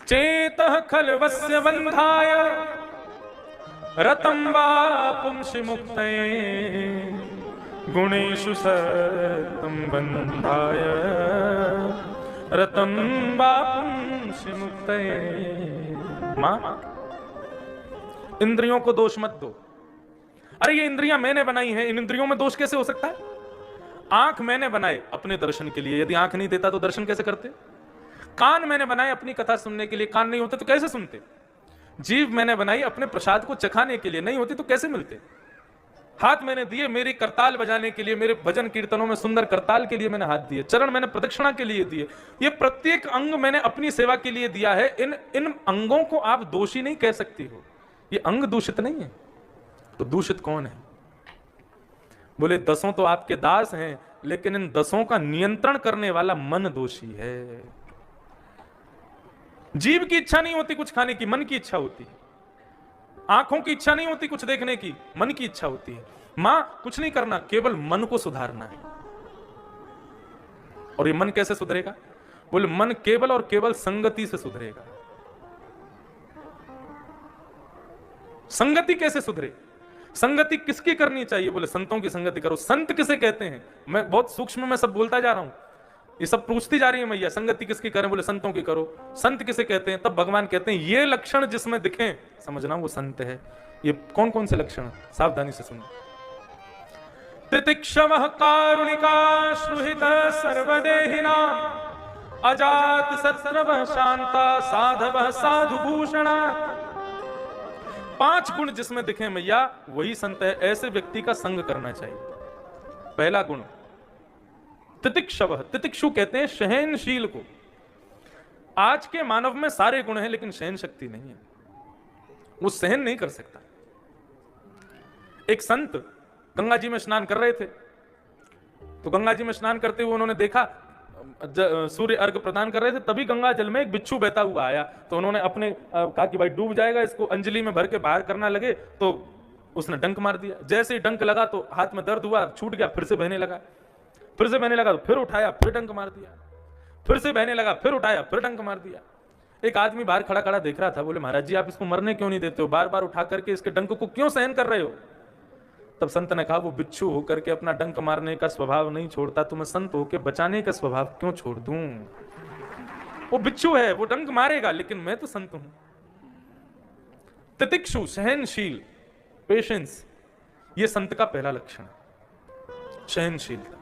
चेतः खलवस्य बंधाय रतं वा पुंसि मुक्तये गुणेषु सतं बंधाय रतं वा पुंसि मुक्तये। मां, इंद्रियों को दोष मत दो। अरे ये इंद्रियां मैंने बनाई हैं, इन इंद्रियों में दोष कैसे हो सकता है? आंख मैंने बनाए अपने दर्शन के लिए, यदि आंख नहीं देता तो दर्शन कैसे करते? कान मैंने बनाए अपनी कथा सुनने के लिए, कान नहीं होते तो कैसे सुनते? जीभ मैंने बनाई अपने प्रसाद को चखाने के लिए, नहीं होती तो कैसे मिलते? हाथ मैंने दिए मेरी करताल बजाने के लिए, मेरे भजन कीर्तनों में सुंदर करताल के लिए मैंने हाथ दिए, चरण मैंने प्रदक्षिणा के लिए दिए, ये प्रत्येक अंग मैंने अपनी सेवा के लिए दिया है। इन इन अंगों को आप दोषी नहीं कह सकती हो, ये अंग दूषित नहीं है। तो दूषित कौन है? बोले 10 तो आपके दास हैं, लेकिन इन 10 का नियंत्रण करने वाला मन दोषी है। जीभ की इच्छा नहीं होती कुछ खाने की, मन की इच्छा होती है। आंखों की इच्छा नहीं होती कुछ देखने की, मन की इच्छा होती है। मां कुछ नहीं करना, केवल मन को सुधारना है। और ये मन कैसे सुधरेगा? बोले मन केवल और केवल संगति से सुधरेगा। संगति कैसे सुधरे? संगति किसकी करनी चाहिए? बोले संतों की संगति करो। संत किसे कहते हैं? मैं बहुत सूक्ष्म में सब बोलता जा रहा हूं, ये सब पूछती जा रही है मैया, संगति किसकी करें? बोले संतों की करो। संत किसे कहते हैं? तब भगवान कहते हैं ये लक्षण जिसमें दिखे समझना वो संत है। ये कौन कौन से लक्षण? सावधानी से सुनो। तितिक्षवः कारुणिका श्रुहितः सर्वदेहिना अजात सत्सवः शांता साधवः साधुभूषणा। 5 गुण जिसमें दिखे मैया वही संत है। ऐसे व्यक्ति का संग करना चाहिए। पहला गुण तितिक्षव, तितिक्षु कहते हैं सहनशील को। आज के मानव में सारे गुण हैं लेकिन सहन शक्ति नहीं है, वो सहन नहीं कर सकता। एक संत गंगा जी में स्नान कर रहे थे, तो गंगा जी में स्नान करते हुए उन्होंने देखा सूर्य अर्घ प्रदान कर रहे थे, तभी गंगा जल में एक बिच्छू बहता हुआ आया। तो उन्होंने अपने कहा कि भाई डूब जाएगा, इसको अंजलि में भर के बाहर करना लगे, तो उसने डंक मार दिया। जैसे ही डंक लगा तो हाथ में दर्द हुआ, छूट गया, फिर से बहने लगा, फिर से बहने लगा तो फिर उठाया, फिर डंक मार दिया, फिर से बहने लगा, फिर उठाया, फिर डंक मार दिया। एक आदमी बाहर खड़ा खड़ा देख रहा था, बोले महाराज जी आप इसको मरने क्यों नहीं देते हो? बार बार उठा करके इसके डंक को क्यों सहन कर रहे हो? तब संत ने कहा वो बिच्छू होकर के अपना डंक मारने का स्वभाव नहीं छोड़ता, तो मैं संत होकर बचाने का स्वभाव क्यों छोड़ दूं? वो बिच्छू है, वो डंक मारेगा, लेकिन मैं तो संत हूं। तितिक्षु, सहनशील, पेशेंस, ये संत का पहला लक्षण है, सहनशीलता।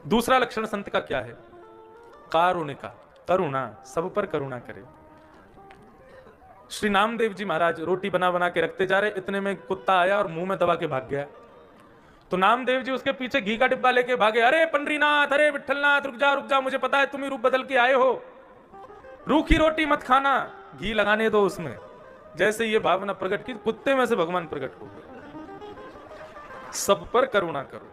दूसरा लक्षण संत का क्या है? कारुणिका, करुणा, सब पर करुणा करे। श्री नामदेव जी महाराज रोटी बना बना के रखते जा रहे, इतने में कुत्ता आया और मुंह में दबा के भाग गया। तो नामदेव जी उसके पीछे घी का डिब्बा लेके भागे, अरे पंडरीनाथ, अरे विठलनाथ, रुक जा, मुझे पता है तुम ही रूप बदल के आए हो, रूखी रोटी मत खाना, घी लगाने दो उसमें। जैसे ये भावना प्रकट की, कुत्ते में से भगवान प्रकट हो गए। सब पर करुणा करो।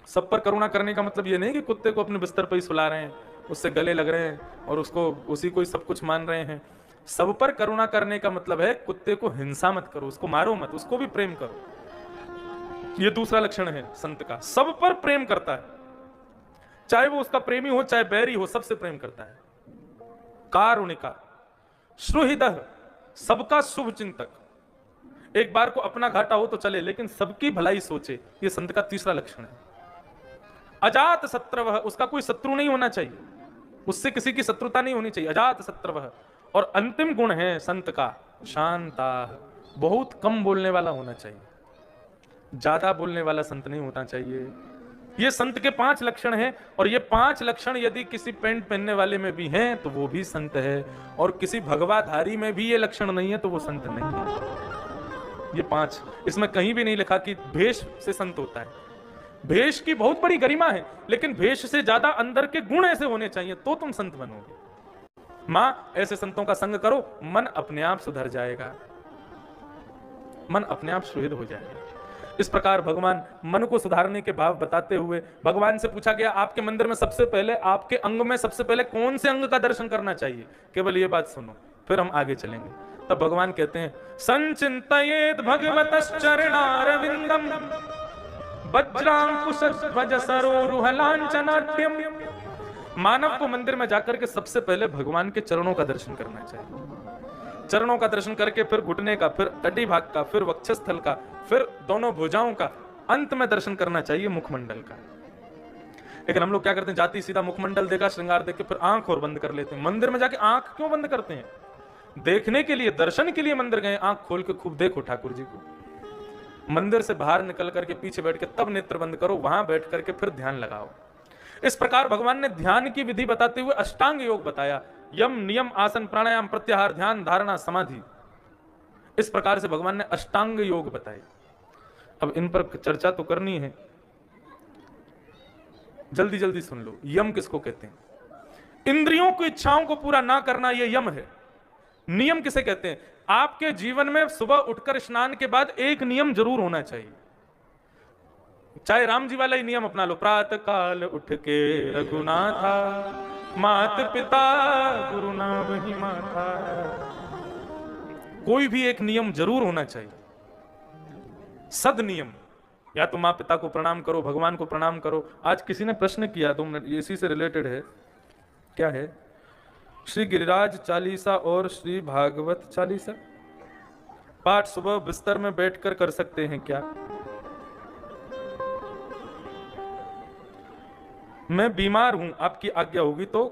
सब पर करुणा करने का मतलब ये नहीं कि कुत्ते को अपने बिस्तर पर ही सुला रहे हैं, उससे गले लग रहे हैं और उसको उसी को ही सब कुछ मान रहे हैं। सब पर करुणा करने का मतलब है कुत्ते को हिंसा मत करो, उसको मारो मत, उसको भी प्रेम करो। ये दूसरा लक्षण है संत का, सब पर प्रेम करता है, चाहे वो उसका प्रेमी हो चाहे बैरी हो, सबसे प्रेम करता है। कारुणिका, सुहृदः, सबका शुभ चिंतक, एक बार को अपना घाटा हो तो चले लेकिन सबकी भलाई सोचे, ये संत का तीसरा लक्षण है। अजात शत्रवः, उसका कोई शत्रु नहीं होना चाहिए, उससे किसी की शत्रुता नहीं होनी चाहिए, अजात शत्रवः। और अंतिम गुण है संत का शांता, बहुत कम बोलने वाला होना चाहिए, ज्यादा बोलने वाला संत नहीं होना चाहिए। ये संत के 5 लक्षण हैं, और ये 5 लक्षण यदि किसी पैंट पहनने वाले में भी हैं तो वो भी संत है, और किसी भगवाधारी में भी ये लक्षण नहीं है तो वो संत नहीं है। ये 5, इसमें कहीं भी नहीं लिखा कि भेष से संत होता है। भेष की बहुत बड़ी गरिमा है, लेकिन भेष से ज्यादा अंदर के गुण ऐसे होने चाहिए तो तुम संत बनोगे। मां, ऐसे संतों का संग करो, मन अपने आप सुधर जाएगा, मन अपने आप सुहृद हो जाएगा। इस प्रकार भगवान मन को सुधारने के भाव बताते हुए, भगवान से पूछा गया आपके मंदिर में सबसे पहले, आपके अंग में सबसे पहले कौन से अंग का दर्शन करना चाहिए? केवल ये बात सुनो, फिर हम आगे चलेंगे। तब भगवान कहते हैं संचिंतयेत भगवतश्चरणारविंदम वज्रांकुशध्वजसरोरुहलांचनाट्यम। मानव को मंदिर में जाकर के सबसे पहले भगवान के चरणों का दर्शन करना चाहिए। चरणों का दर्शन करके फिर घुटने का, फिर तटी भाग का, फिर वक्षस्थल का, फिर दोनों भुजाओं का, अंत में दर्शन करना चाहिए मुखमंडल का। लेकिन हम लोग क्या करते हैं, जाति सीधा मुखमंडल देखा, श्रृंगार देख के फिर आंख और बंद कर लेते हैं। मंदिर में जाके आंख क्यों बंद करते हैं? देखने के लिए, दर्शन के लिए मंदिर गए, आंख खोल के खूब देखो ठाकुर जी को। मंदिर से बाहर निकल करके पीछे बैठ के तब नेत्र बंद करो, वहां बैठ करके फिर ध्यान लगाओ। इस प्रकार भगवान ने ध्यान की विधि बताते हुए अष्टांग योग बताया, यम, नियम, आसन, प्राणायाम, प्रत्याहार, ध्यान, धारणा, समाधि। इस प्रकार से भगवान ने अष्टांग योग बताए। अब इन पर चर्चा तो करनी है, जल्दी जल्दी सुन लो। यम किसको कहते हैं? इंद्रियों की इच्छाओं को पूरा ना करना यह यम है। नियम किसे कहते हैं? आपके जीवन में सुबह उठकर स्नान के बाद एक नियम जरूर होना चाहिए, चाहे राम जी वाला ही नियम अपना लो, प्रातः काल उठ के रघुनाथा, मात पिता गुरु नाम ही माथा। कोई भी एक नियम जरूर होना चाहिए, सद नियम। या तो माँ पिता को प्रणाम करो, भगवान को प्रणाम करो। आज किसी ने प्रश्न किया, तो इसी से रिलेटेड है, क्या है? श्री गिरिराज चालीसा और श्री भागवत चालीसा पाठ सुबह बिस्तर में बैठकर कर सकते हैं क्या? मैं बीमार हूं, आपकी आज्ञा होगी तो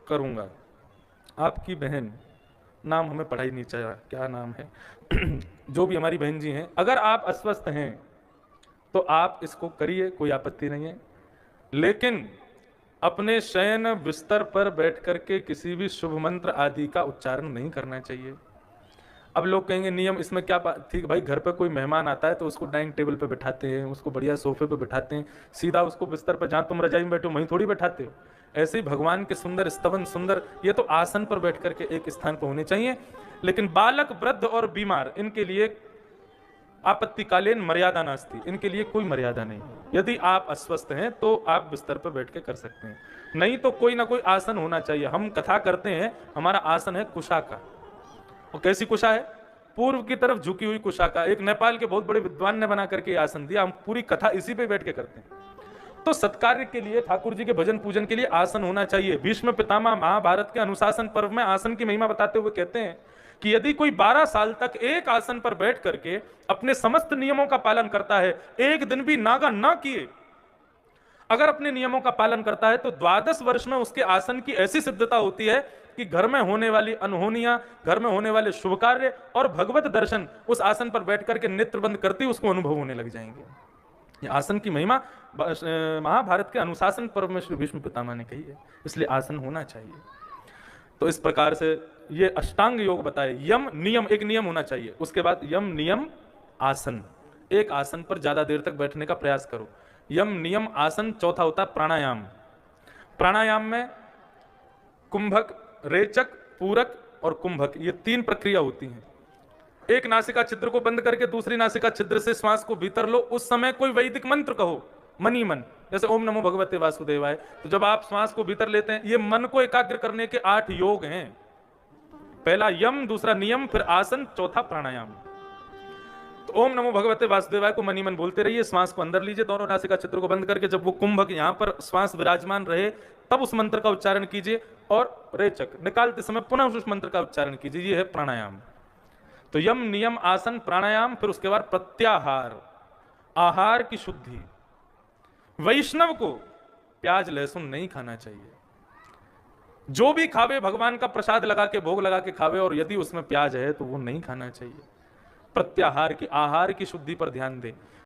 करूंगा। आपकी बहन, नाम हमें पढ़ा ही नहीं चाहिए, क्या नाम है? जो भी हमारी बहन जी हैं, अगर आप अस्वस्थ हैं तो आप इसको करिए, कोई आपत्ति नहीं है, लेकिन अपने शयन बिस्तर पर बैठ करके किसी भी शुभ मंत्र आदि का उच्चारण नहीं करना चाहिए। अब लोग कहेंगे नियम इसमें क्या ठीक भाई, घर पे कोई मेहमान आता है तो उसको डाइनिंग टेबल पे बैठाते हैं, उसको बढ़िया सोफे पे बैठाते हैं, सीधा उसको बिस्तर पर, जहां तुम रजाई में बैठो वहीं थोड़ी बैठाते हो। ऐसे ही भगवान के सुंदर स्तवन सुंदर, ये तो आसन पर बैठ करके एक स्थान पर होने चाहिए। लेकिन बालक, वृद्ध और बीमार, इनके लिए आपत्तिकालीन मर्यादा नास्ती, इनके लिए कोई मर्यादा नहीं। यदि आप अस्वस्थ हैं तो आप बिस्तर पर बैठ के कर सकते हैं, नहीं तो कोई ना कोई आसन होना चाहिए। हम कथा करते हैं, हमारा आसन है कुशा का। और कैसी कुशा है? पूर्व की तरफ झुकी हुई कुशा का। एक नेपाल के बहुत बड़े विद्वान ने बना करके आसन दिया, हम पूरी कथा इसी पे बैठ के करते हैं। तो सत्कार्य के लिए, ठाकुर जी के भजन पूजन के लिए आसन होना चाहिए। भीष्म पितामह महाभारत के अनुशासन पर्व में आसन की महिमा बताते हुए कहते हैं कि यदि कोई 12 साल तक एक आसन पर बैठ करके अपने समस्त नियमों का पालन करता है, एक दिन भी नागा ना किए, अगर अपने नियमों का पालन करता है, तो 12 वर्ष में उसके आसन की ऐसी सिद्धता होती है कि घर में होने वाली अनहोनियां, घर में होने वाले शुभ कार्य और भगवत दर्शन उस आसन पर बैठ करके नेत्र बंद करते ही उसको अनुभव होने लग जाएंगे। ये आसन की महिमा महाभारत के अनुशासन पर्व में श्री भीष्म पितामह ने कही है, इसलिए आसन होना चाहिए। तो इस प्रकार से ये अष्टांग योग बताए। यम नियम, एक नियम होना चाहिए, उसके बाद यम नियम आसन, एक आसन पर ज्यादा देर तक बैठने का प्रयास करो। यम नियम आसन। चौथा होता है प्राणायाम। प्राणायाम में कुंभक, रेचक, पूरक और कुंभक, ये 3 प्रक्रिया होती हैं। एक नासिका छिद्र को बंद करके दूसरी नासिका छिद्र से श्वास को भीतर लो, उस समय कोई वैदिक मंत्र कहो मनी मन, जैसे ओम नमो भगवते वासुदेवाय। तो जब आप श्वास को भीतर लेते हैं, ये मन को एकाग्र करने के 8 योग हैं। पहला यम, दूसरा नियम, फिर आसन, चौथा प्राणायाम। तो ओम नमो भगवते वासुदेवाय को मनी मन बोलते रहिए, श्वास को अंदर लीजिए दोनों नासिका छिद्र को बंद करके। जब वो कुंभक यहां पर श्वास विराजमान रहे तब उस मंत्र का उच्चारण कीजिए, और रेचक निकालते समय पुनः उस मंत्र का उच्चारण कीजिए। ये है प्राणायाम। तो यम नियम आसन प्राणायाम, फिर उसके बाद प्रत्याहार, आहार की शुद्धि। वैष्णव को प्याज लहसुन नहीं खाना चाहिए। जो भी खावे भगवान का प्रसाद लगा के, भोग लगा के खावे, और यदि उसमें प्याज है तो वो नहीं खाना चाहिए। प्रत्याहार की, आहार की शुद्धि पर ध्यान दें।